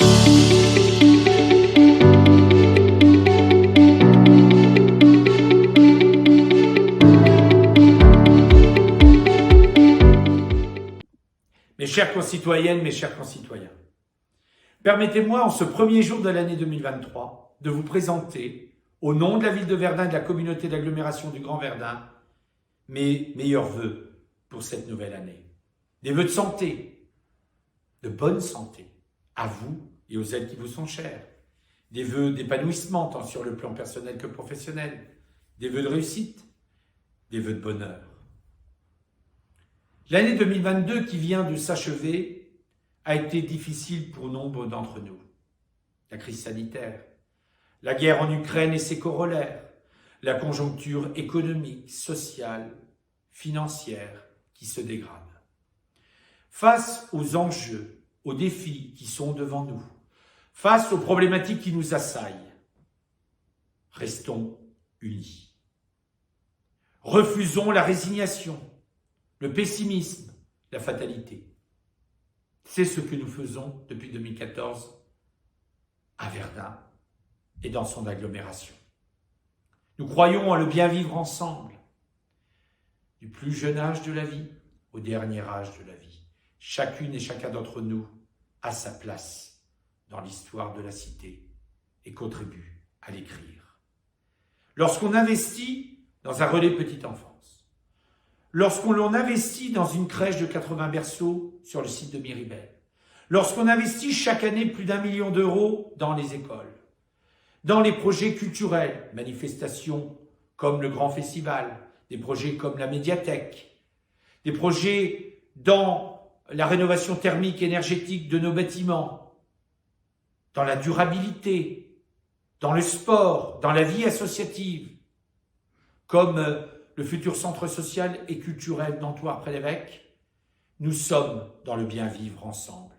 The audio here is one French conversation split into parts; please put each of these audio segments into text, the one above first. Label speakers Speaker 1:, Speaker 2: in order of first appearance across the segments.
Speaker 1: Mes chères concitoyennes, mes chers concitoyens, permettez-moi en ce premier jour de l'année 2023 de vous présenter, au nom de la ville de Verdun et de la communauté d'agglomération du Grand Verdun, mes meilleurs vœux pour cette nouvelle année. Des vœux de santé, de bonne santé, à vous et aux aides qui vous sont chères. Des vœux d'épanouissement, tant sur le plan personnel que professionnel. Des vœux de réussite, des vœux de bonheur. L'année 2022 qui vient de s'achever a été difficile pour nombre d'entre nous. La crise sanitaire, la guerre en Ukraine et ses corollaires, la conjoncture économique, sociale, financière qui se dégrade. Face aux enjeux, aux défis qui sont devant nous, face aux problématiques qui nous assaillent, restons unis. Refusons la résignation, le pessimisme, la fatalité. C'est ce que nous faisons depuis 2014 à Verdun et dans son agglomération. Nous croyons en le bien vivre ensemble, du plus jeune âge de la vie au dernier âge de la vie. Chacune et chacun d'entre nous a sa place dans l'histoire de la cité et contribue à l'écrire. Lorsqu'on investit dans un relais petite enfance, lorsqu'on investit dans une crèche de 80 berceaux sur le site de Miribel, lorsqu'on investit chaque année plus d'1 million d'euros dans les écoles, dans les projets culturels, manifestations comme le Grand Festival, des projets comme la médiathèque, des projets dans la rénovation thermique énergétique de nos bâtiments, dans la durabilité, dans le sport, dans la vie associative, comme le futur centre social et culturel d'Antoine-près-l'Évêque, nous sommes dans le bien vivre ensemble.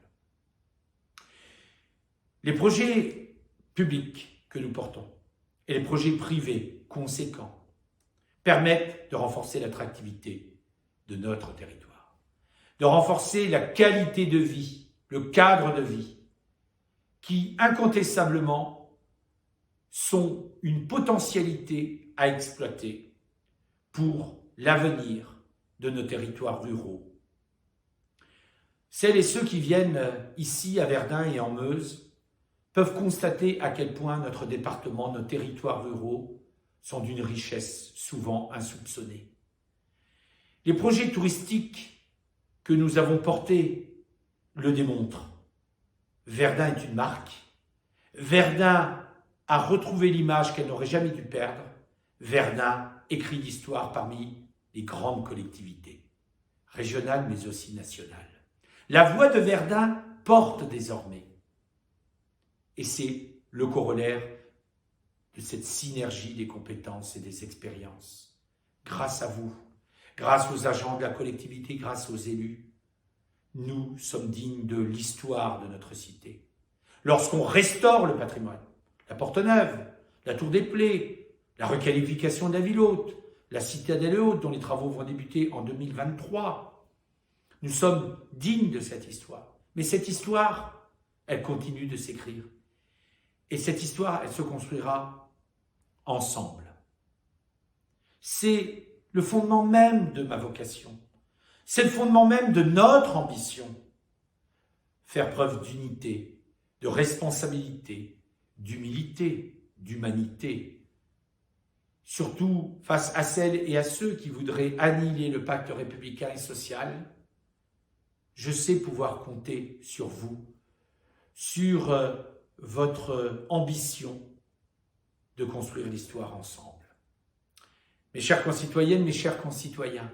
Speaker 1: Les projets publics que nous portons et les projets privés conséquents permettent de renforcer l'attractivité de notre territoire, de renforcer la qualité de vie, le cadre de vie, qui incontestablement sont une potentialité à exploiter pour l'avenir de nos territoires ruraux. Celles et ceux qui viennent ici à Verdun et en Meuse peuvent constater à quel point notre département, nos territoires ruraux sont d'une richesse souvent insoupçonnée. Les projets touristiques que nous avons portés le démontrent. Verdun est une marque. Verdun a retrouvé l'image qu'elle n'aurait jamais dû perdre. Verdun écrit l'histoire parmi les grandes collectivités, régionales mais aussi nationales. La voix de Verdun porte désormais. Et c'est le corollaire de cette synergie des compétences et des expériences. Grâce à vous, grâce aux agents de la collectivité, grâce aux élus, nous sommes dignes de l'histoire de notre cité. Lorsqu'on restaure le patrimoine, la Porte Neuve, la Tour des Plaies, la requalification de la ville haute, la citadelle haute dont les travaux vont débuter en 2023, nous sommes dignes de cette histoire. Mais cette histoire, elle continue de s'écrire. Et cette histoire, elle se construira ensemble. C'est le fondement même de ma vocation. C'est le fondement même de notre ambition. Faire preuve d'unité, de responsabilité, d'humilité, d'humanité. Surtout face à celles et à ceux qui voudraient annihiler le pacte républicain et social, je sais pouvoir compter sur vous, sur votre ambition de construire l'histoire ensemble. Mes chères concitoyennes, mes chers concitoyens,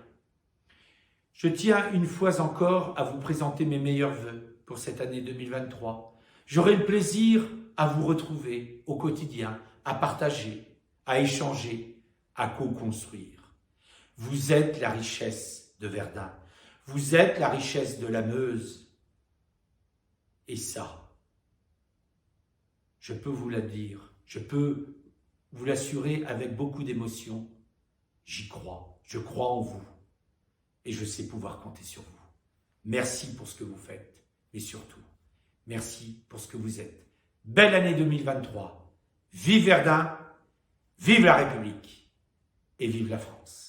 Speaker 1: je tiens une fois encore à vous présenter mes meilleurs vœux pour cette année 2023. J'aurai le plaisir à vous retrouver au quotidien, à partager, à échanger, à co-construire. Vous êtes la richesse de Verdun, vous êtes la richesse de la Meuse. Et ça, je peux vous le dire, je peux vous l'assurer avec beaucoup d'émotion. J'y crois, je crois en vous et je sais pouvoir compter sur vous. Merci pour ce que vous faites, mais surtout, merci pour ce que vous êtes. Belle année 2023. Vive Verdun, vive la République et vive la France.